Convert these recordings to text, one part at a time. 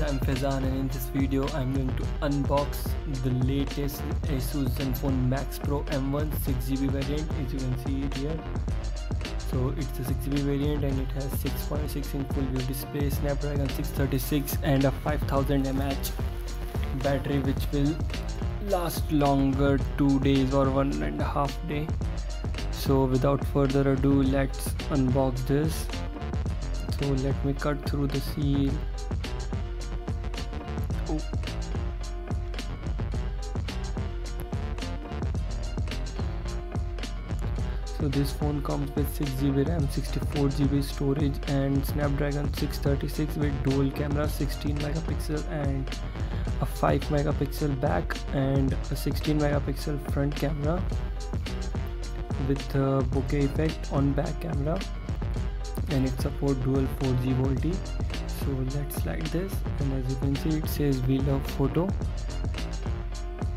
I'm Faizan, and in this video I'm going to unbox the latest ASUS Zenfone Max Pro M1 6GB variant. As you can see it here, so it's a 6GB variant and it has 6.6 inch full view display, Snapdragon 636 and a 5000 mAh battery, which will last longer 2 days or 1.5 days. So without further ado, let's unbox this. So let me cut through the seal. Oh. So this phone comes with 6GB RAM, 64GB storage and Snapdragon 636 with dual camera, 16 megapixel and a 5 megapixel back and a 16 megapixel front camera with a bokeh effect on back camera, and it supports dual 4G VoLTE. So let's slide this, and as you can see it says we love photo.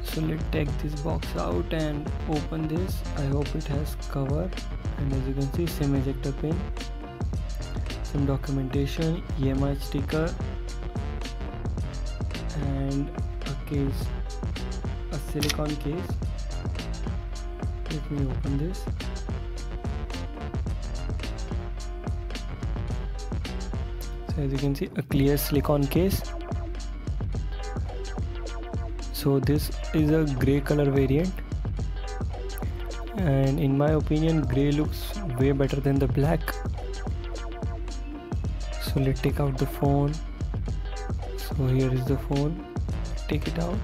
So let's take this box out and open this. I hope it has cover, and as you can see, SIM ejector pin, some documentation, EMI sticker and a case, a silicone case. Let me open this. So as you can see, a clear silicone case. So this is a grey color variant, and in my opinion grey looks way better than the black. So let's take out the phone. So here is the phone. Take it out.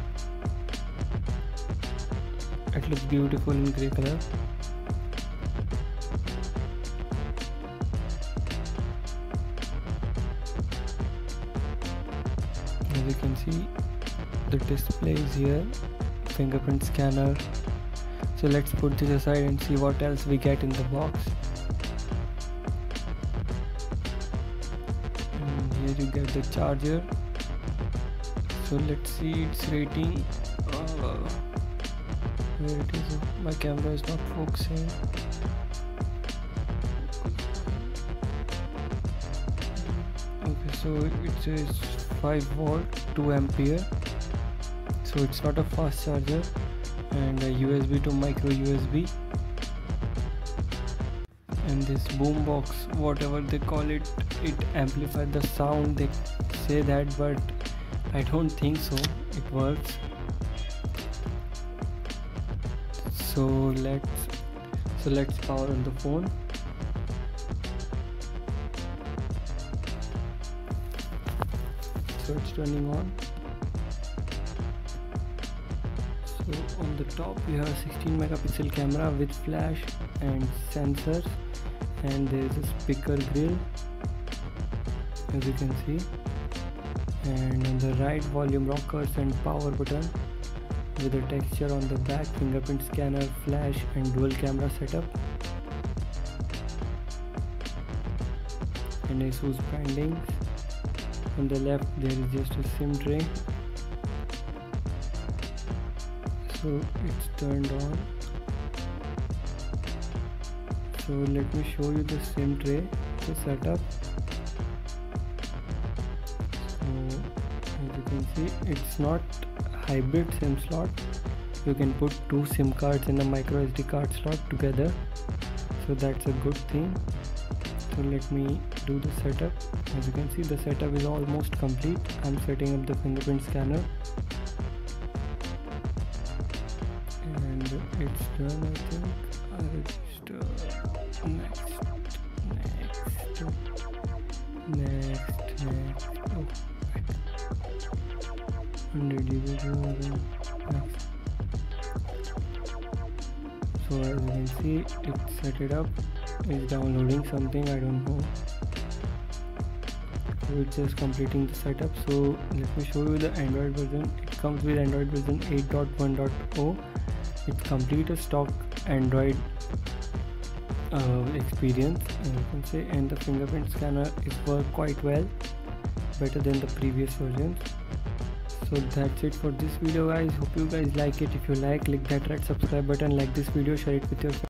It looks beautiful in grey color. As you can see, the display is here, fingerprint scanner. So let's put this aside and see what else we get in the box. And here you get the charger. So let's see its rating. Where it is? My camera is not focusing. Okay, so it says 5 volt 2 ampere. So it's not a fast charger, and a USB to micro USB, and this boombox, whatever they call it, it amplifies the sound. They say that, but I don't think so it works. So let's power on the phone. So it's turning on. So on the top you have a 16 megapixel camera with flash and sensors, and there is a speaker grill, as you can see, and on the right volume rockers and power button with a texture on the back, fingerprint scanner, flash and dual camera setup, and ASUS branding. On the left there is just a SIM tray. So it's turned on. So let me show you the SIM tray, the setup. So as you can see, it's not hybrid SIM slot. You can put 2 SIM cards in a micro SD card slot together, so that's a good thing. So let me do the setup. As you can see, the setup is almost complete. I'm setting up the fingerprint scanner, and it's done. I think I register next. Oh, 100 GB. So as you can see, it set it up. It's downloading something, I don't know. So it's just completing the setup. So let me show you the Android version. It comes with Android version 8.1.0. It's complete a stock Android experience, and you can say, and the fingerprint scanner is work quite well, better than the previous versions. So that's it for this video, guys. Hope you guys like it. If you like, click that red subscribe button, like this video, share it with your friends.